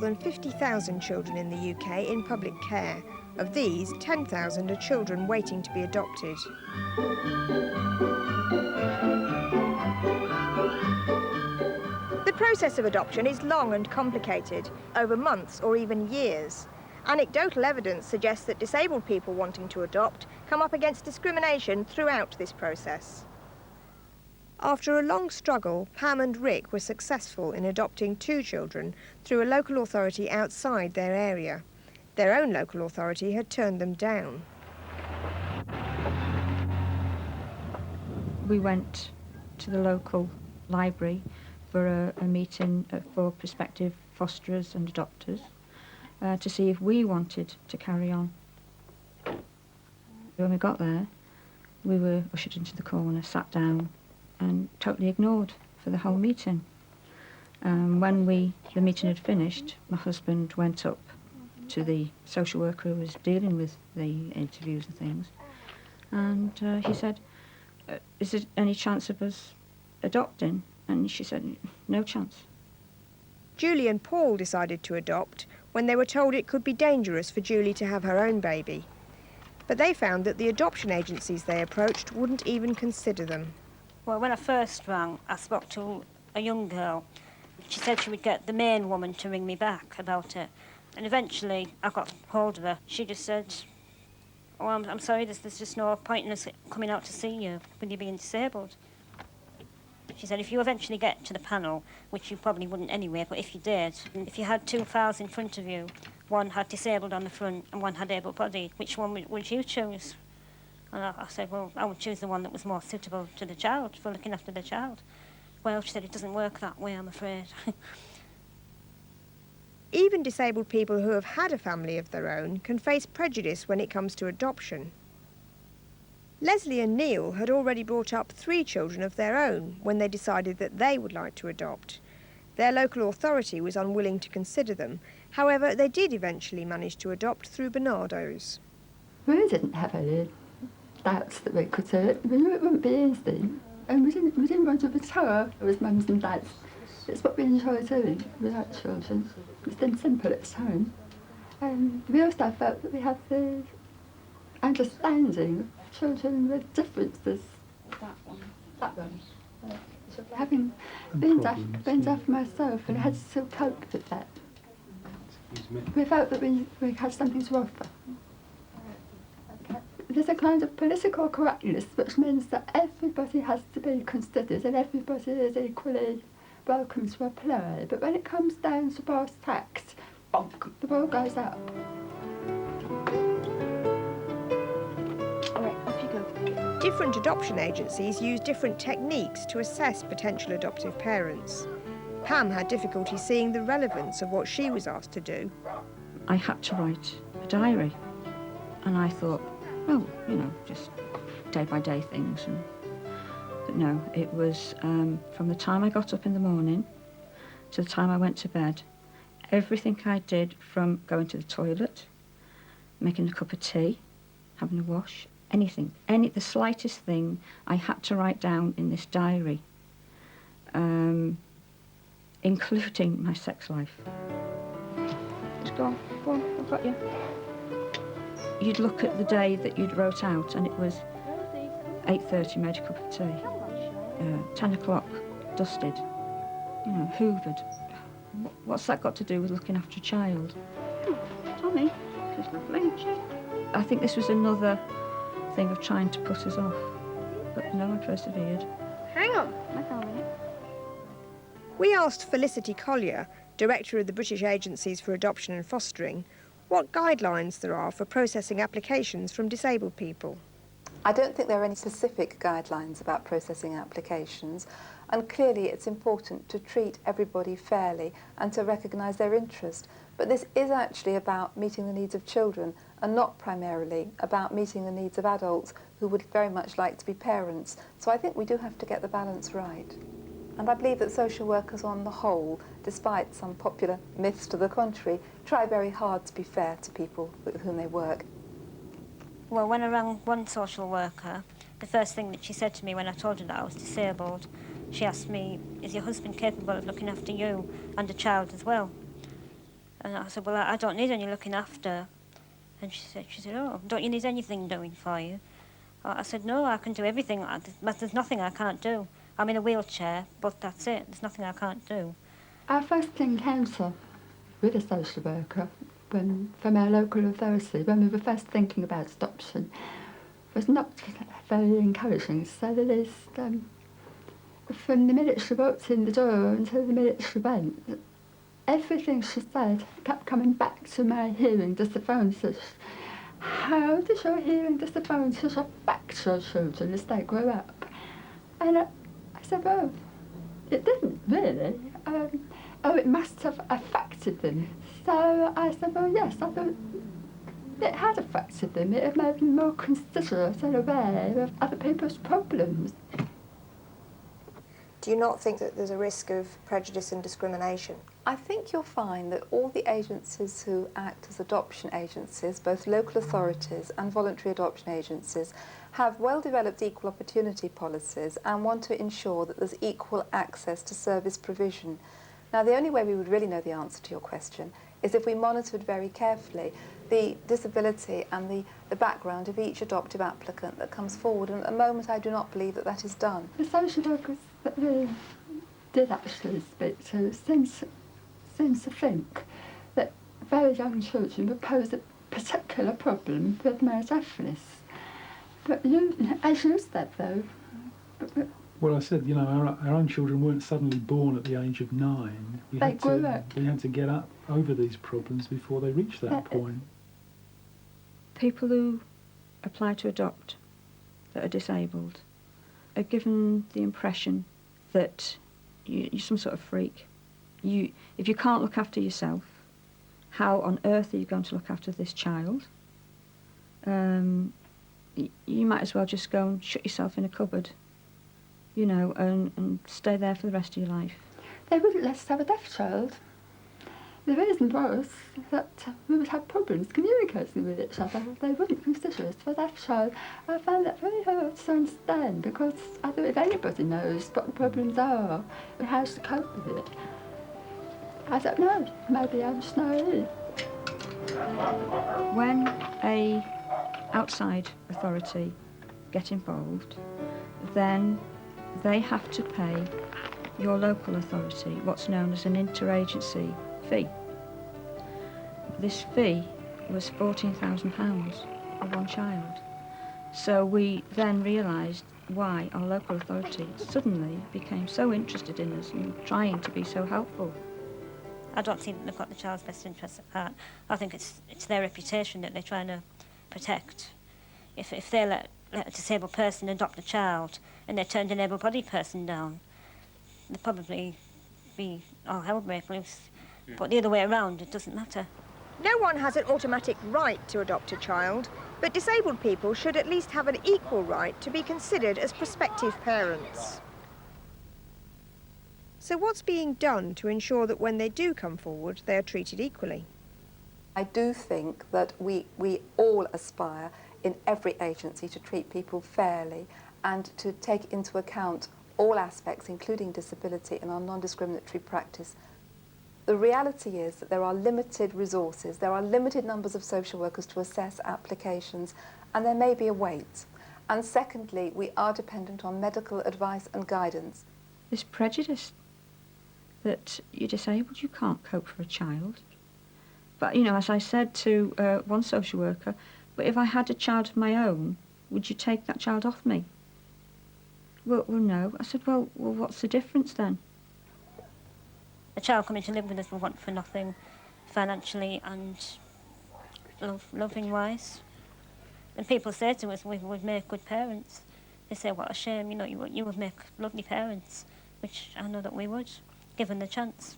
more than 50,000 children in the UK in public care. Of these, 10,000 are children waiting to be adopted. The process of adoption is long and complicated, over months or even years. Anecdotal evidence suggests that disabled people wanting to adopt come up against discrimination throughout this process. After a long struggle, Pam and Rick were successful in adopting 2 children through a local authority outside their area. Their own local authority had turned them down. We went to the local library for a meeting for prospective fosterers and adopters to see if we wanted to carry on. When we got there, we were ushered into the corner, sat down, and totally ignored for the whole meeting. When the meeting had finished, my husband went up to the social worker who was dealing with the interviews and things, and he said, is there any chance of us adopting? And she said, no chance. Julie and Paul decided to adopt when they were told it could be dangerous for Julie to have her own baby. But they found that the adoption agencies they approached wouldn't even consider them. Well, when I first rang, I spoke to a young girl. She said she would get the main woman to ring me back about it. And eventually I got hold of her. She just said, oh, I'm sorry, there's just no point in us coming out to see you when you're being disabled. She said, if you eventually get to the panel, which you probably wouldn't anyway, but if you did, if you had 2 files in front of you, one had disabled on the front and one had able-bodied, which one would you choose? And I said, well, I would choose the one that was more suitable to the child, for looking after the child. Well, she said, it doesn't work that way, I'm afraid. Even disabled people who have had a family of their own can face prejudice when it comes to adoption. Leslie and Neil had already brought up 3 children of their own when they decided that they would like to adopt. Their local authority was unwilling to consider them. However, they did eventually manage to adopt through Bernardo's. We didn't have any doubts that we could do it. We knew it wouldn't be easy, and we didn't want to be terror as mums and dads. It's what we enjoy doing with our children. It's been simple at time. And we also felt that we had the understanding of children with differences. That one. Having been deaf myself and had to cope with that, we felt that we had something to offer. There's a kind of political correctness which means that everybody has to be considered and everybody is equally welcome to apply. But when it comes down to brass tacks, bonk, the ball goes up. All right, off you go. Different adoption agencies use different techniques to assess potential adoptive parents. Pam had difficulty seeing the relevance of what she was asked to do. I had to write a diary, and I thought, oh, you know, just day-by-day things. But no, it was from the time I got up in the morning to the time I went to bed, everything I did, from going to the toilet, making a cup of tea, having a wash, anything, the slightest thing, I had to write down in this diary, including my sex life. Just go on, I've got you. You'd look at the day that you'd wrote out, and it was 8:30, made a cup of tea. 10 o'clock, dusted. You know, hoovered. What's that got to do with looking after a child? Tommy, she's lovely. I think this was another thing of trying to put us off. But no, I persevered. Hang on. We asked Felicity Collier, Director of the British Agencies for Adoption and Fostering, what guidelines there are for processing applications from disabled people. I don't think there are any specific guidelines about processing applications, and clearly it's important to treat everybody fairly and to recognise their interest. But this is actually about meeting the needs of children and not primarily about meeting the needs of adults who would very much like to be parents. So I think we do have to get the balance right. And I believe that social workers on the whole, despite some popular myths to the contrary, try very hard to be fair to people with whom they work. Well, when I rang one social worker, the first thing that she said to me when I told her that I was disabled, she asked me, is your husband capable of looking after you and a child as well? And I said, well, I don't need any looking after. And she said, oh, don't you need anything doing for you? I said, no, I can do everything. There's nothing I can't do. I'm in a wheelchair, but that's it. There's nothing I can't do. Our first encounter with a social worker from our local authority, when we were first thinking about adoption, was not very encouraging. So that is, from the minute she walked in the door until the minute she went, everything she said kept coming back to my hearing disadvantage. How does your hearing disadvantage affect your children as they grow up? And I said, well, it didn't really. It must have affected them. So I said, well, yes, I thought it had affected them. It had made them more considerate and aware of other people's problems. Do you not think that there's a risk of prejudice and discrimination? I think you'll find that all the agencies who act as adoption agencies, both local authorities and voluntary adoption agencies, have well-developed equal opportunity policies and want to ensure that there's equal access to service provision. Now, the only way we would really know the answer to your question is if we monitored very carefully the disability and the background of each adoptive applicant that comes forward. And at the moment, I do not believe that that is done. The social workers that we did actually speak to seems to think that very young children would pose a particular problem with their deafness. But as you said, though... Well, I said, you know, our own children weren't suddenly born at the age of 9. We had to get up over these problems before they reached that point. People who apply to adopt that are disabled are given the impression that you're some sort of freak. If you can't look after yourself, how on earth are you going to look after this child? You might as well just go and shut yourself in a cupboard, you know, and stay there for the rest of your life. They wouldn't let us have a deaf child. The reason was that we would have problems communicating with each other. They wouldn't consider us for a deaf child. I found that very hard to understand because I don't know if anybody knows what the problems are and how to cope with it. I don't know, maybe I'm just naive. When a outside authority get involved, then they have to pay your local authority what's known as an interagency fee. This fee was £14,000 for one child. So we then realised why our local authority suddenly became so interested in us and trying to be so helpful. I don't think they've got the child's best interests at heart. I think it's their reputation that they're trying to protect. If they let a disabled person adopt a child and they turned an able-bodied person down, they'd probably be all hell break loose. But the other way around, it doesn't matter. No one has an automatic right to adopt a child, but disabled people should at least have an equal right to be considered as prospective parents. So what's being done to ensure that when they do come forward, they are treated equally? I do think that we all aspire in every agency to treat people fairly and to take into account all aspects, including disability, in our non-discriminatory practice. The reality is that there are limited resources, there are limited numbers of social workers to assess applications, and there may be a wait. And secondly, we are dependent on medical advice and guidance. This prejudice that you're disabled, you can't cope for a child. But, you know, as I said to one social worker, but if I had a child of my own, would you take that child off me? Well, no. I said, well, what's the difference then? A child coming to live with us will want for nothing financially and loving-wise. And people say to us, we would make good parents. They say, what a shame, you know, you would make lovely parents, which I know that we would, given the chance.